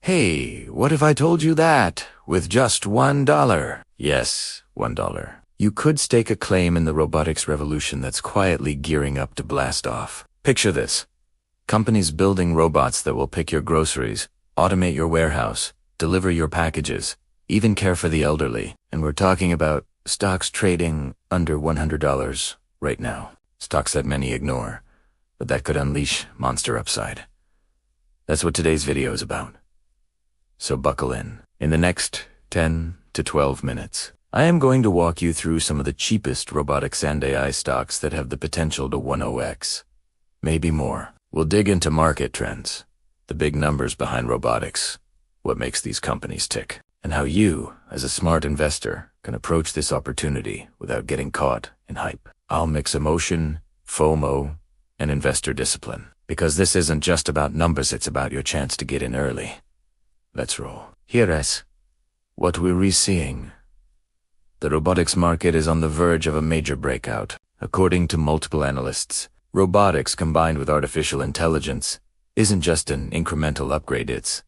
Hey, what if I told you that with just $1? Yes, $1. You could stake a claim in the robotics revolution that's quietly gearing up to blast off. Picture this. Companies building robots that will pick your groceries, automate your warehouse, deliver your packages, even care for the elderly. And we're talking about stocks trading under $100 right now. Stocks that many ignore, but that could unleash monster upside. That's what today's video is about. So buckle in. In the next 10 to 12 minutes, I am going to walk you through some of the cheapest robotics and AI stocks that have the potential to 10x, maybe more. We'll dig into market trends, the big numbers behind robotics, what makes these companies tick, and how you, as a smart investor, can approach this opportunity without getting caught in hype. I'll mix emotion, FOMO, and investor discipline, because this isn't just about numbers, it's about your chance to get in early. Let's roll. Here's what we're seeing. The robotics market is on the verge of a major breakout. According to multiple analysts, robotics combined with artificial intelligence isn't just an incremental upgrade, it's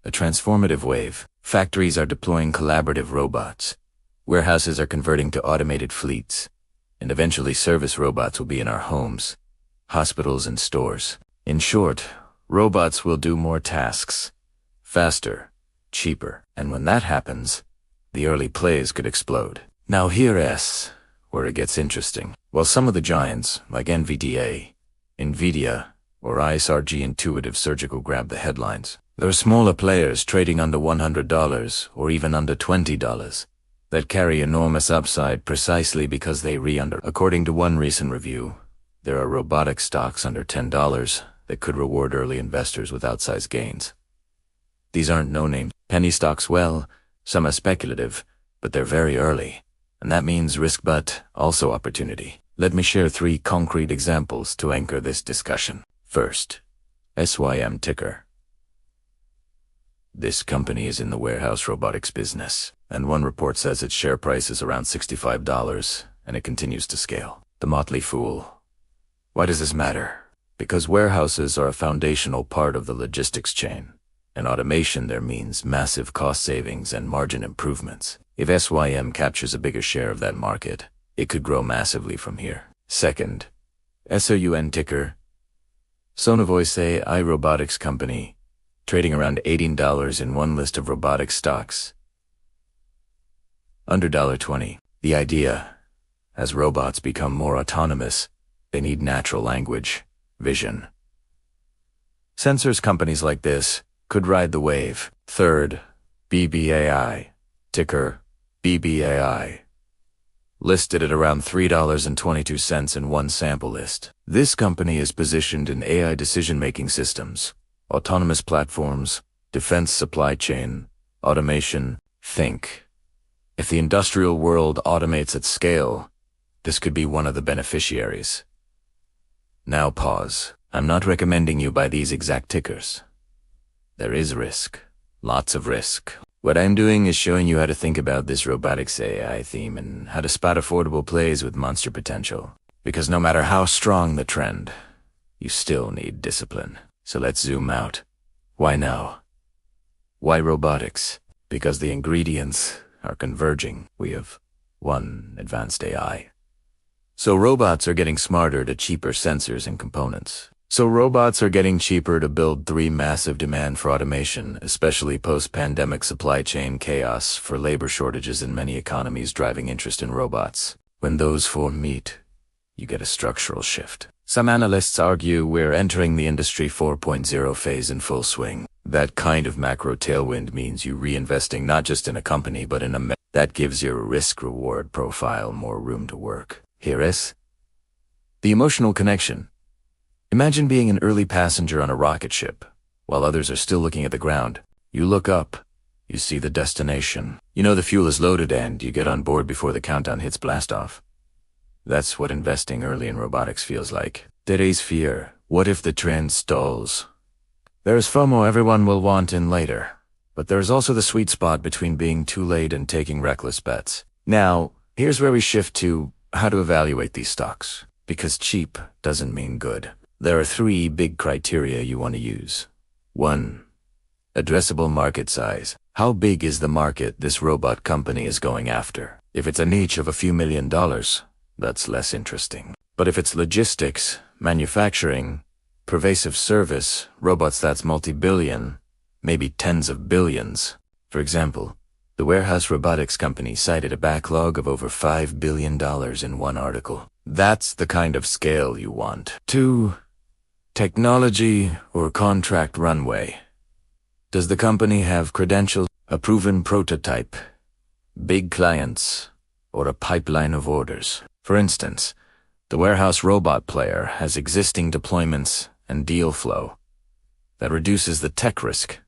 a transformative wave. Factories are deploying collaborative robots. Warehouses are converting to automated fleets. And eventually service robots will be in our homes, hospitals, and stores. In short, robots will do more tasks, faster, cheaper. And when that happens, the early plays could explode. Now here's where it gets interesting. While some of the giants, like NVDA, Nvidia, or ISRG Intuitive Surgical grab the headlines, there are smaller players trading under $100 or even under $20 that carry enormous upside precisely because they re-under. According to one recent review, there are robotic stocks under $10 that could reward early investors with outsized gains. These aren't no-name penny stocks. Well, some are speculative, but they're very early. And that means risk but also opportunity. Let me share 3 concrete examples to anchor this discussion. First, SYM ticker. This company is in the warehouse robotics business, and one report says its share price is around $65, and it continues to scale. The motley fool. Why does this matter? Because warehouses are a foundational part of the logistics chain. And automation there means massive cost savings and margin improvements. If SYM captures a bigger share of that market, it could grow massively from here. Second, SOUN ticker. Sonovoice AI robotics company, trading around $18 in one list of robotics stocks. Under $20. The idea, as robots become more autonomous, they need natural language, vision. Sensors companies like this could ride the wave. Third, BBAI, ticker BBAI, listed at around $3.22 in one sample list. This company is positioned in AI decision-making systems, autonomous platforms, defense supply chain, automation. Think. If the industrial world automates at scale, this could be one of the beneficiaries. Now pause. I'm not recommending you buy these exact tickers. There is risk. Lots of risk. What I'm doing is showing you how to think about this robotics AI theme and how to spot affordable plays with monster potential. Because no matter how strong the trend, you still need discipline. So let's zoom out. Why now? Why robotics? Because the ingredients are converging. We have 1, advanced AI. So robots are getting smarter to cheaper sensors and components. So robots are getting cheaper to build. 3, massive demand for automation, especially post-pandemic supply chain chaos for labor shortages in many economies driving interest in robots. When those 4 meet, you get a structural shift. Some analysts argue we're entering the Industry 4.0 phase in full swing. That kind of macro tailwind means you reinvesting not just in a company but in a that gives your risk-reward profile more room to work. Here is the emotional connection. Imagine being an early passenger on a rocket ship. While others are still looking at the ground, you look up, you see the destination. You know the fuel is loaded and you get on board before the countdown hits blastoff. That's what investing early in robotics feels like. Today's fear. What if the trend stalls? There's FOMO everyone will want in later. But there's also the sweet spot between being too late and taking reckless bets. Now, here's where we shift to how to evaluate these stocks. Because cheap doesn't mean good. There are 3 big criteria you want to use. 1. Addressable market size. How big is the market this robot company is going after? If it's a niche of a few $1,000,000, that's less interesting. But if it's logistics, manufacturing, pervasive service, robots that's multi-billion, maybe tens of billions. For example, the warehouse robotics company cited a backlog of over $5 billion in one article. That's the kind of scale you want. 2. Technology or contract runway. Does the company have credentials, a proven prototype, big clients, or a pipeline of orders? For instance, the warehouse robot player has existing deployments and deal flow. That reduces the tech risk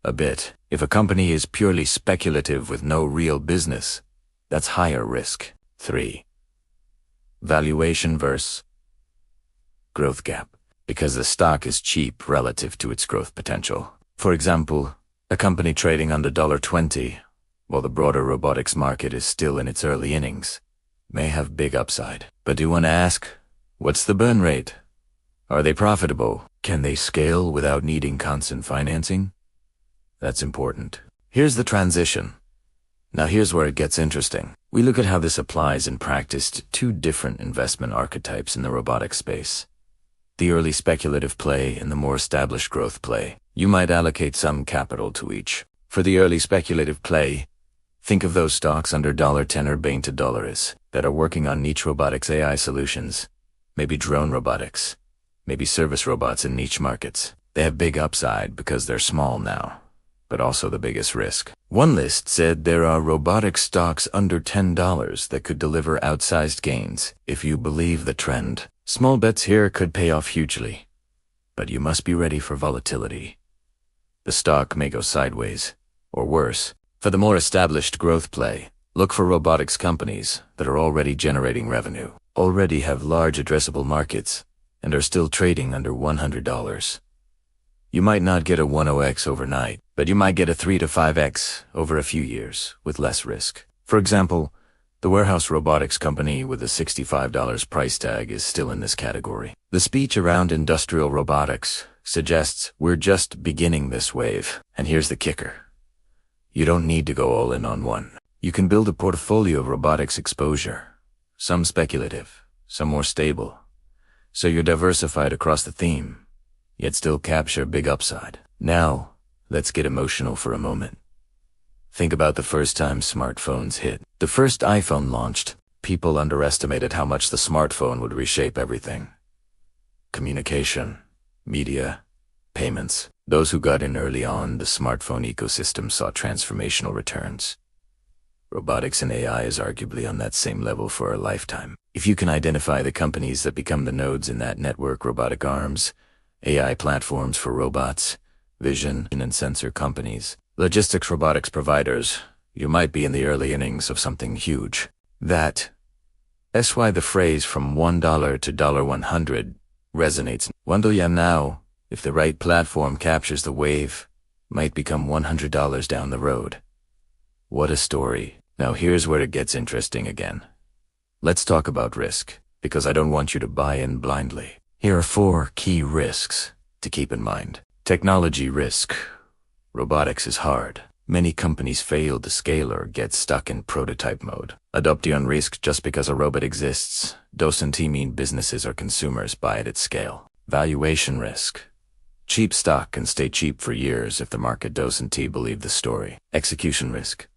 a bit. If a company is purely speculative with no real business, that's higher risk. 3. Valuation versus growth gap. Because the stock is cheap relative to its growth potential. For example, a company trading under $20, while the broader robotics market is still in its early innings, may have big upside. But do you want to ask, what's the burn rate? Are they profitable? Can they scale without needing constant financing? That's important. Here's the transition. Now here's where it gets interesting. We look at how this applies in practice to two different investment archetypes in the robotics space. The early speculative play and the more established growth play. You might allocate some capital to each. For the early speculative play, think of those stocks under $10 or $20 to dollars that are working on niche robotics AI solutions, maybe drone robotics, maybe service robots in niche markets. They have big upside because they're small now, but also the biggest risk. One list said there are robotic stocks under $10 that could deliver outsized gains if you believe the trend. Small bets here could pay off hugely, but you must be ready for volatility. The stock may go sideways, or worse. For the more established growth play, look for robotics companies that are already generating revenue, already have large addressable markets, and are still trading under $100. You might not get a 10x overnight, but you might get a 3 to 5x over a few years with less risk. For example, the warehouse robotics company with a $65 price tag is still in this category. The speech around industrial robotics suggests we're just beginning this wave. And here's the kicker. You don't need to go all in on one. You can build a portfolio of robotics exposure, some speculative, some more stable, so you're diversified across the theme, yet still capture big upside. Now, let's get emotional for a moment. Think about the first time smartphones hit. The first iPhone launched, people underestimated how much the smartphone would reshape everything. Communication, media, payments. Those who got in early on, the smartphone ecosystem saw transformational returns. Robotics and AI is arguably on that same level for a lifetime. If you can identify the companies that become the nodes in that network, robotic arms, AI platforms for robots, vision and sensor companies, logistics robotics providers, you might be in the early innings of something huge. That's why the phrase from $1 to $100 resonates. $1 now, if the right platform captures the wave, might become $100 down the road. What a story. Now here's where it gets interesting again. Let's talk about risk, because I don't want you to buy in blindly. Here are 4 key risks to keep in mind. Technology risk. Robotics is hard. Many companies fail to scale or get stuck in prototype mode. Adoption risk. Just because a robot exists doesn't mean businesses or consumers buy it at scale. Valuation risk. Cheap stock can stay cheap for years if the market doesn't believe the story. Execution risk.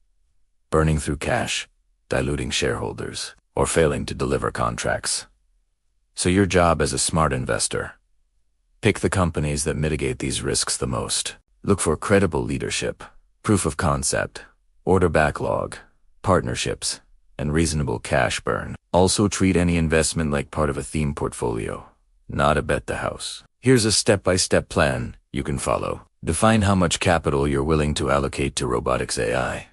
Burning through cash, diluting shareholders, or failing to deliver contracts. So your job as a smart investor, pick the companies that mitigate these risks the most. Look for credible leadership, proof of concept, order backlog, partnerships, and reasonable cash burn. Also treat any investment like part of a theme portfolio, not a bet the house. Here's a step-by-step plan you can follow. Define how much capital you're willing to allocate to robotics AI.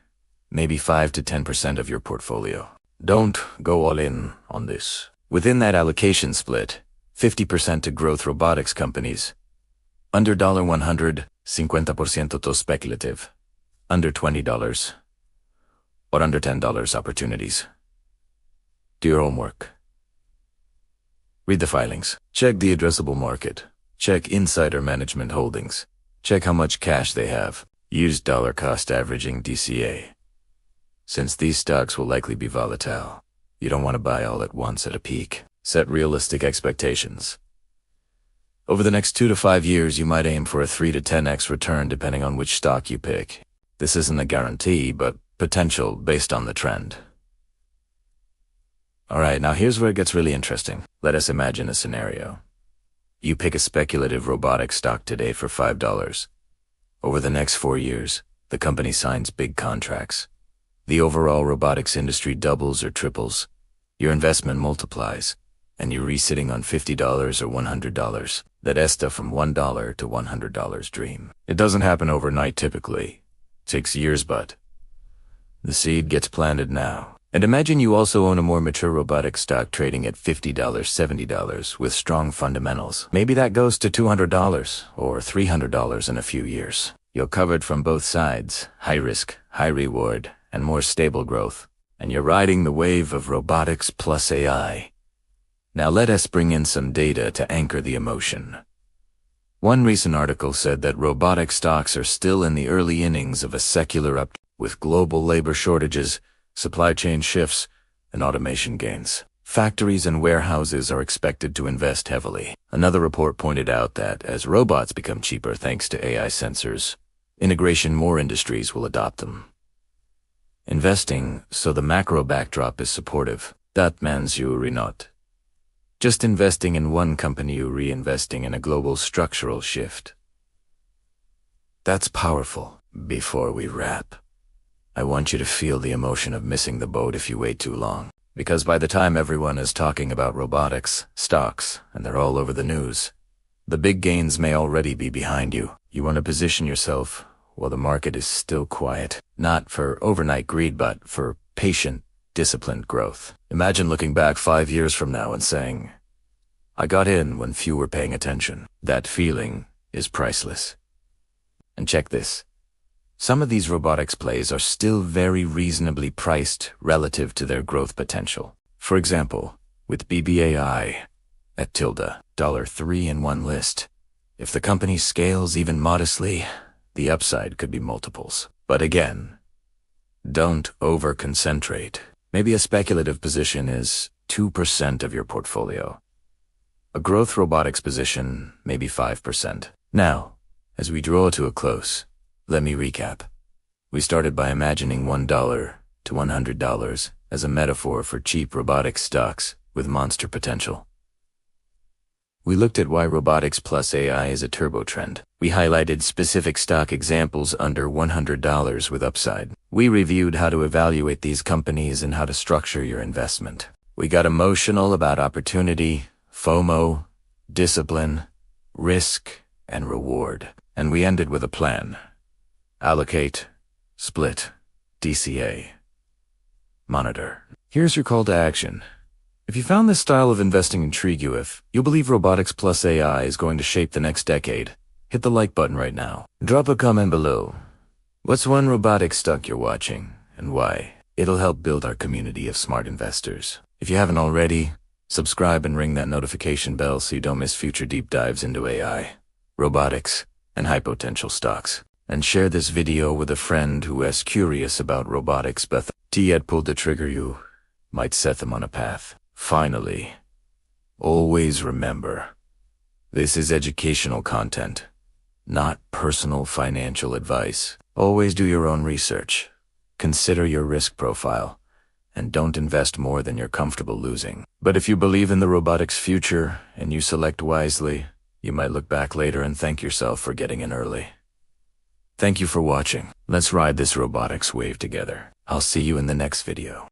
Maybe 5 to 10% of your portfolio. Don't go all in on this. Within that allocation split, 50% to growth robotics companies. Under $100, 50% to speculative. Under $20, or under $10 opportunities. Do your homework. Read the filings. Check the addressable market. Check insider management holdings. Check how much cash they have. Use dollar cost averaging DCA. Since these stocks will likely be volatile, you don't want to buy all at once at a peak. Set realistic expectations. Over the next 2 to 5 years, you might aim for a 3 to 10x return depending on which stock you pick. This isn't a guarantee, but potential based on the trend. Alright, now here's where it gets really interesting. Let us imagine a scenario. You pick a speculative robotics stock today for $5. Over the next 4 years, the company signs big contracts. The overall robotics industry doubles or triples. Your investment multiplies, and you're resitting on $50 or $100. That ESTA from $1 to $100 dream. It doesn't happen overnight typically. It takes years, but the seed gets planted now. And imagine you also own a more mature robotics stock trading at $50, $70 with strong fundamentals. Maybe that goes to $200 or $300 in a few years. You're covered from both sides, high risk, high reward, and more stable growth. And you're riding the wave of robotics plus AI. Now let us bring in some data to anchor the emotion. One recent article said that robotic stocks are still in the early innings of a secular up with global labor shortages, supply chain shifts, and automation gains. Factories and warehouses are expected to invest heavily. Another report pointed out that as robots become cheaper thanks to AI sensors, integration more industries will adopt them. Investing so the macro backdrop is supportive. That means you're not just investing in one company, you're reinvesting in a global structural shift. That's powerful. Before we wrap, I want you to feel the emotion of missing the boat if you wait too long. Because by the time everyone is talking about robotics, stocks, and they're all over the news, the big gains may already be behind you. You want to position yourself while the market is still quiet. Not for overnight greed, but for patient, disciplined growth. Imagine looking back 5 years from now and saying, I got in when few were paying attention. That feeling is priceless. And check this. Some of these robotics plays are still very reasonably priced relative to their growth potential. For example, with BBAI at $3 in one list. If the company scales even modestly, the upside could be multiples. But again, don't over-concentrate. Maybe a speculative position is 2% of your portfolio. A growth robotics position, maybe 5%. Now, as we draw to a close, let me recap. We started by imagining $1 to $100 as a metaphor for cheap robotics stocks with monster potential. We looked at why robotics plus AI is a turbo trend. We highlighted specific stock examples under $100 with upside. We reviewed how to evaluate these companies and how to structure your investment. We got emotional about opportunity, FOMO, discipline, risk, and reward. And we ended with a plan. Allocate, split, DCA, monitor. Here's your call to action. If you found this style of investing intrigue you, if you believe robotics plus AI is going to shape the next decade, hit the like button right now. Drop a comment below. What's one robotics stock you're watching and why? It'll help build our community of smart investors. If you haven't already, subscribe and ring that notification bell so you don't miss future deep dives into AI, robotics, and high potential stocks. And share this video with a friend who is curious about robotics but yet pulled the trigger you might set them on a path. Finally, always remember, this is educational content, not personal financial advice. Always do your own research, consider your risk profile, and don't invest more than you're comfortable losing. But if you believe in the robotics future and you select wisely, you might look back later and thank yourself for getting in early. Thank you for watching. Let's ride this robotics wave together. I'll see you in the next video.